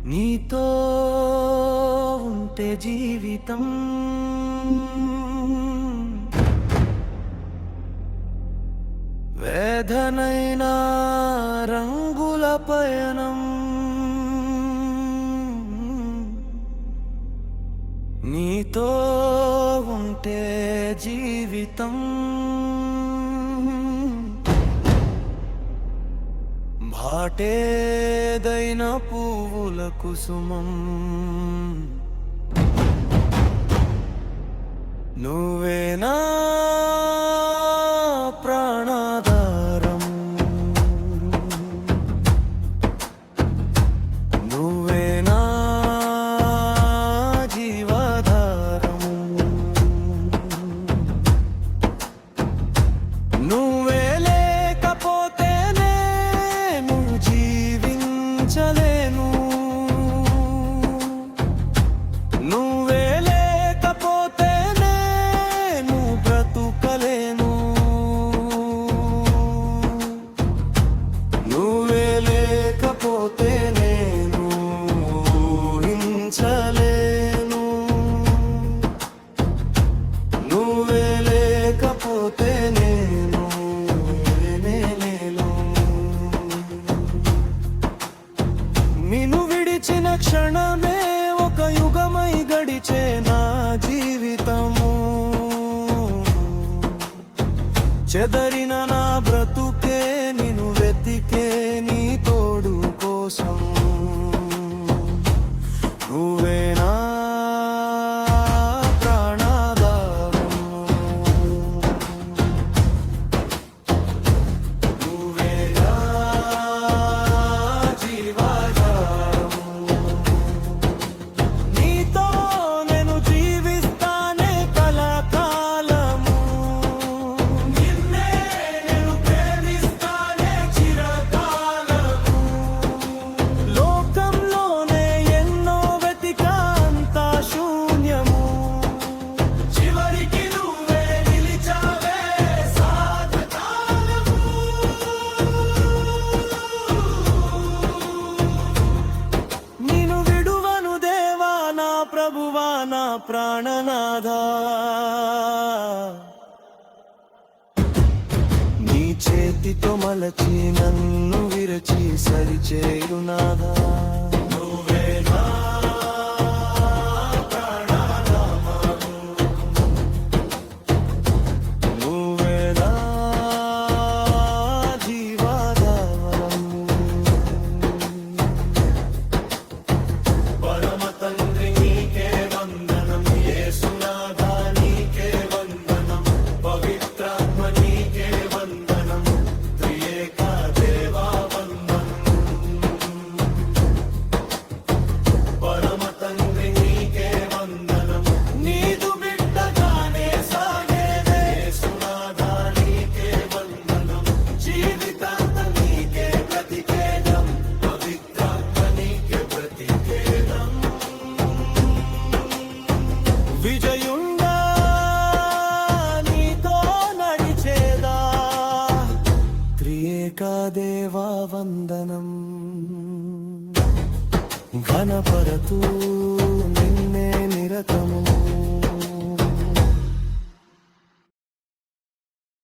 నీతో ఉంటే జీవితం వేదనైనా రంగుల పయనం నీతో ఉంటే జీవితం భాటేదైన పువ్వుల కుసుమం నువ్వేనా ప్రాణాధారం నువ్వేనా జీవాధారం నువ్వే లేకపోతే నేను జీవించలేను నువ్వే లేకపోతే నేను బ్రతుకలేను నువ్వే లేకపోతే నేను ఊహించలేను నువ్వే లేకపోతే నేను లేనేలేను నిన్ను విడిచిన క్షణమే ఒక యుగమై గడిచే నా జీవితము చెదరిన నా బ్రతుకే నిన్ను వెతికే నీ తోడు కోసం నువ్వేనా ప్రాణాధారం నువ్వేనా జీవాధారం నీతో నేను జీవిస్తానే కలకాలము నిన్నే నేను ప్రేమిస్తానే చిరకాలము లోకంలోనే ఎన్నో వెతికా అంతా శూన్యము చివరికి నువ్వే నిలిచావే సాధకాలము నిన్ను విడువను దేవా నా ప్రభువా నా ప్రాణనాథా నీ చేతితో మలచి నన్ను విరచి సరిచేయునాథా నువ్వేనా ప్రాణాధారము నువ్వేనా జీవాధారము పరమ తండ్రి నీకే వందనం యేసునాథా నీకే వందనం పవిత్రాత్మ నీకే వందనం త్రియేక దేవా వందనం పరమ తండ్రి నీకే వందనం నీదు బిడ్డగానే సాగేదే యేసునాథా నీకే వందనం జీవితాంతం నీకే బ్రతికేదం పవిత్రాత్మ నీకే బ్రతికేదం విజయుండా నీతో నడిచేదా త్రియేకా దేవా వందనం ఘనపరతూ